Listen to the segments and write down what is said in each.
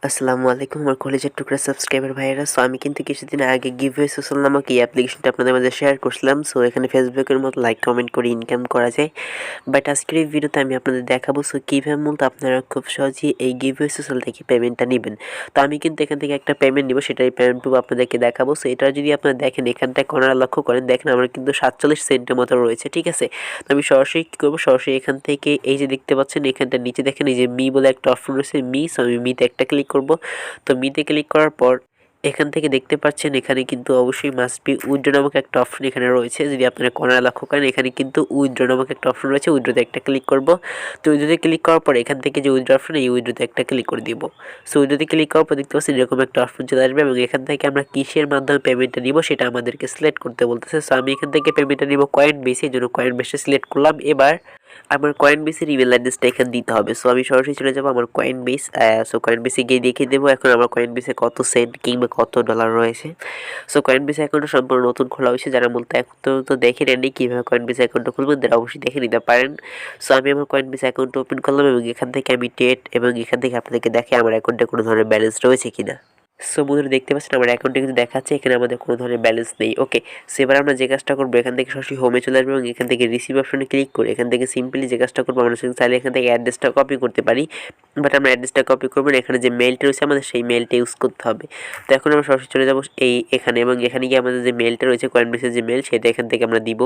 আসসালামু আলাইকুম আমার কলেজের টুকরা সাবস্ক্রাইবার ভাইয়েরা। সো আমি কিন্তু কিছুদিন আগে 𝐀𝐻𝐩 সোশ্যাল নামক এই অ্যাপ্লিকেশনটা আপনাদের মাঝে শেয়ার করছিলাম। সো এখানে ফেসবুকের মতো লাইক কমেন্ট করে ইনকাম করা যায়, বাট আজকের এই ভিডিওতে আমি আপনাদের দেখাবো সো কীভাবে মূলত আপনারা খুব সহজেই এই 𝐀𝐻𝐩 সোশ্যাল থেকে পেমেন্টটা নেবেন। তো আমি কিন্তু এখান থেকে একটা পেমেন্ট নিব, সেটাই পেমেন্ট প্রুফ আপনাদেরকে দেখাবো। সো এটা যদি আপনারা দেখেন এখানটায় কোনারা লক্ষ্য করেন, দেখেন আমার কিন্তু 47 সেন্টের মতো রয়েছে, ঠিক আছে। তো আমি সরাসরি কী করবো, সরাসরি এখান থেকে এই যে দেখতে পাচ্ছেন এখানটার নিচে দেখেন এই যে মি বলে একটা অপশন রয়েছে, সো আমি মিতে একটা ক্লিক করবো। তো মিতে ক্লিক করার পর এখান থেকে দেখতে পাচ্ছেন এখানে কিন্তু অবশ্যই মাস্ট বি উইথড্র নামক একটা অপশন এখানে রয়েছে। যদি আপনারা কর্নারে লক্ষ্য করেন এখানে কিন্তু উইথড্র নামক একটা অপশন রয়েছে, উইথড্রতে একটা ক্লিক করব। তো উইথড্রতে ক্লিক করার পর এখান থেকে যে উইথড্র অপশন, এই উইথড্রতে একটা ক্লিক করে দিব। সো উইথড্রতে ক্লিক করার পর দেখতে পাচ্ছেন এরকম একটা অপশন চলে আসবে এবং এখান থেকে আমরা কিসের মাধ্যমে পেমেন্টটা নিব সেটা আমাদেরকে সিলেক্ট করতে বলতেছে। সো আমি এখান থেকে পেমেন্টটা নিব কয়েনবেসে, এই জন্য কয়েনবেসে সিলেক্ট করলাম। এবার আমার কয়েনবেসের ইমেল অ্যাড্রেসটা এখানে দিতে হবে। সো আমি সরাসরি চলে যাবো আমার কয়েনবেস। সো কয়েনবেসে গিয়ে দেখিয়ে দেবো এখন আমার কয়েনবেসে কত সেন্ট কিংবা কত ডলার রয়েছে। সো কয়েনবেস অ্যাকাউন্টটা সম্পূর্ণ নতুন খোলা হয়েছে, যারা মূলত এখন তো দেখে নেননি কীভাবে কয়েনবেস অ্যাকাউন্টটা খুলবেন তারা অবশ্যই দেখে নিতে পারেন। সো আমি আমার কয়েনবেস অ্যাকাউন্ট ওপেন করলাম এবং এখান থেকে আমি ডেট এবং এখান থেকে আপনাদেরকে দেখে আমার অ্যাকাউন্টে কোনো ধরনের ব্যালেন্স রয়েছে কিনা। সো বন্ধুরা দেখতে পাচ্ছেন আমার অ্যাকাউন্টে কিন্তু দেখাচ্ছে এখানে আমাদের কোনো ধরনের ব্যালেন্স নেই। ওকে, সো এবার আমরা যে কাজটা করবো এখান থেকে সরাসরি হোমে চলে আসবো এবং এখান থেকে রিসিভ অপশনে ক্লিক করে এখান থেকে সিম্পলি যে কাজটা করবো আমরা চাইলে এখান থেকে অ্যাড্রেসটা কপি করতে পারি, বাট আমরা অ্যাড্রেসটা কপি করবো না, এখানে যে মেলটা রয়েছে আমাদের সেই মেলটা ইউজ করতে হবে। তো এখন আমরা সরাসরি চলে যাবো এখানে এবং এখানে গিয়ে আমাদের যে মেলটা রয়েছে কয়েনবেসের যে মেল সেটা এখান থেকে আমরা দিব।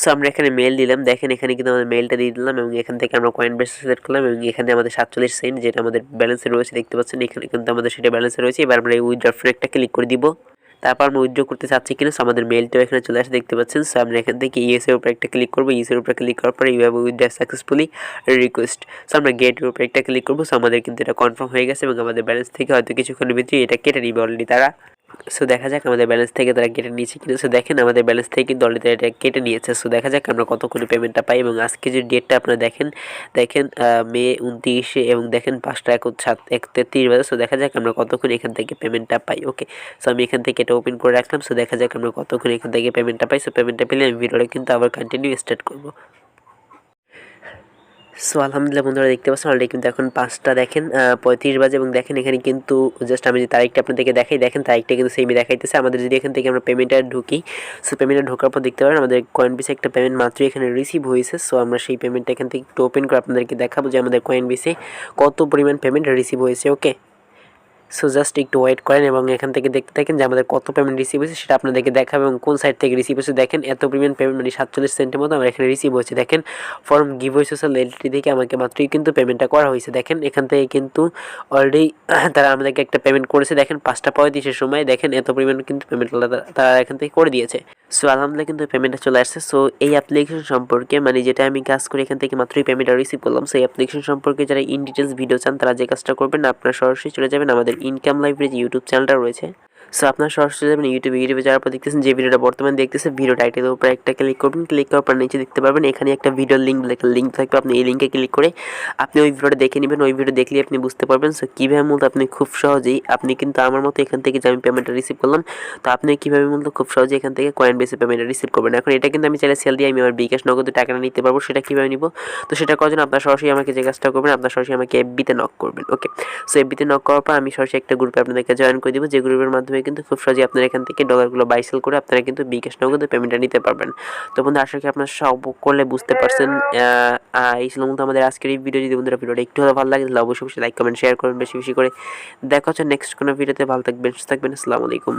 সো আমরা এখানে মেল দিলাম, দেখেন এখানে কিন্তু আমাদের মেলটা দিয়ে দিলাম এবং এখান থেকে আমরা কয়েনবেস সিলেক্ট করলাম এবং এখানে আমাদের 47 সেন্ট যেটা আমাদের ব্যালেন্সে রয়েছে দেখতে পাচ্ছেন, এখানে কিন্তু আমাদের সেটা ব্যালেন্সে রয়েছে। এবার আমরা এই উইথড্র অপশনে একটা ক্লিক করে দিব। তারপর আমরা উইথড্র করতে চাচ্ছি কিনা, সো আমাদের মেলটাও এখানে চলে আসে দেখতে পাচ্ছেন। সো আমরা এখান থেকে ইয়েস এর উপর একটা ক্লিক করবো, ইয়েস এর উপর ক্লিক করার পরে you have withdraw successfully request. So আমরা গেট এর উপর একটা ক্লিক করবো। সো আমাদের কিন্তু এটা কনফার্ম হয়ে গেছে এবং আমাদের ব্যালেন্স থেকে হয়তো কিছুক্ষণের ভিতরে এটা কেটে নিবে অলরেডি তারা। সো দেখা যাক আমাদের ব্যালেন্স থেকে তারা কেটে নিয়েছে কিনা। সো দেখেন আমাদের ব্যালেন্স থেকে কিন্তু অলরেডি এটা কেটে নিয়েছে। সো দেখা যাক আমরা কতক্ষণে পেমেন্টটা পাই এবং আজকে যে ডেটটা আপনারা দেখেন মে 29 এবং দেখেন 5:33 বাজে। সো দেখা যাক আমরা কতক্ষণ এখান থেকে পেমেন্টটা পাই। ওকে, সো আমি এখান থেকে এটা ওপেন করে রাখলাম। সো দেখা যাক আমরা কতক্ষণ এখান থেকে পেমেন্টটা পাই। সো পেমেন্টটা পেলে আমি ভিডিওটা কিন্তু আবার কন্টিনিউ স্টার্ট করবো। সো আলহামদুলিল্লাহ বন্ধুরা দেখতে পাচ্ছেন অলরেডি কিন্তু এখন 5:35 বাজে এবং দেখেন এখানে কিন্তু জাস্ট আমি যে তারিখটা আপনাদেরকে দেখাই, দেখেন তারিখটা কিন্তু সেমই দেখাইতেছে। আমাদের যদি এখান থেকে আমরা পেমেন্টটা ঢুকি, সো পেমেন্টটা ঢোকার পর দেখতে পারেন আমাদের কয়েনবেসে একটা পেমেন্ট মাত্রই এখানে রিসিভ হয়েছে। সো আমরা সেই পেমেন্টটা এখান থেকে একটু ওপেন করে আপনাদেরকে দেখাবো যে আমাদের কয়েনবেসে কত পরিমাণ পেমেন্ট রিসিভ হয়েছে। ওকে, সো জাস্ট একটু ওয়েট করেন এবং এখান থেকে দেখতে থাকেন যে আমাদের কত পেমেন্ট রিসিভ হয়েছে সেটা আপনাদেরকে দেখাবে এবং কোন সাইট থেকে রিসিভ হয়েছে। দেখেন এত পরিমাণ পেমেন্ট মানে 47 সেন্টের মতো আমার এখানে রিসিভ হয়েছে। দেখেন ফর্ম 𝐀𝐻𝐩 সোশ্যাল এলটিডি থেকে আমাকে মাত্রই কিন্তু পেমেন্টটা করা হয়েছে। দেখেন এখান থেকে কিন্তু অলরেডি তারা আমাদেরকে একটা পেমেন্ট করেছে। দেখেন 5:35 সময় দেখেন এত পরিমাণ কিন্তু পেমেন্ট তারা এখান থেকে করে দিয়েছে। সো আলহামদুলিল্লাহ কিন্তু পেমেন্টটা চলে আসছে। সো এই অ্যাপ্লিকেশন সম্পর্কে মানে যেটা আমি কাজ করি এখান থেকে মাত্রই পেমেন্টটা রিসিভ করলাম। সো এই অ্যাপ্লিকেশন সম্পর্কে যারা ইন ডিটেলস ভিডিও চান তারা যে কাজটা করবেন আপনারা সরাসরি চলে যাবেন আমাদের ইনকাম লাইব্রেরি যে ইউটিউব চ্যানেলটা রয়েছে। সো আপনারা সরাসরি যাবেন ইউটিউবে যাওয়ার পর দেখতেছেন যে ভিডিওটা বর্তমানে দেখতেছেন ভিডিও টাইটেলের উপর একটা ক্লিক করবেন, ক্লিক করার পর নিচে দেখতে পারবেন এখানে একটা ভিডিওর লিঙ্ক থাকবে। আপনি এই লিঙ্কে ক্লিক করে আপনি ওই ভিডিওটা দেখে নেবেন। ওই ভিডিও দেখলে আপনি বুঝতে পারবেন সো কীভাবে মূলত আপনি খুব সহজেই আপনি কিন্তু আমার মতো এখান থেকে যে আমি পেমেন্টটা রিসিভ করলাম, তো আপনি কীভাবে মূলত খুব সহজেই এখান থেকে কয়েনবেসে পেমেন্টটা রিসিভ করবেন। এখন এটা কিন্তু আমি চাইলে সেল দিয়ে আমি আমার বিকাশ নগদে টাকাটা নিতে পারবো। সেটা কীভাবে নিব, তো সেটা করার জন্য আপনার সরাসরি আমাকে যে কাজটা করবেন আপনার সরাসরি আমাকে এফবিতে নক করবেন। ওকে, সো এফবিতে নক করার পর আমি সরাসরি একটা গ্রুপে আপনাদেরকে জয়েন করে দিব, যে গ্রুপের মাধ্যমে কিন্তু খুব সহজেই আপনারা এখান থেকে ডলারগুলো বাই সেল করে আপনারা কিন্তু বিকাশ নগদে পেমেন্টটা নিতে পারবেন। তো বন্ধু আশা করি আপনারা সব করলে বুঝতে পারছেন। এই ছিল মতো আমাদের আজকের এই ভিডিও। যদি বন্ধুরা ভিডিওটা একটু হলে ভালো লাগে তাহলে অবশ্যই লাইক কমেন্ট শেয়ার করবেন বেশি বেশি করে। দেখা হচ্ছে নেক্সট কোনো ভিডিওতে। ভালো থাকবেন, সুস্থ থাকবেন। আসসালামু আলাইকুম।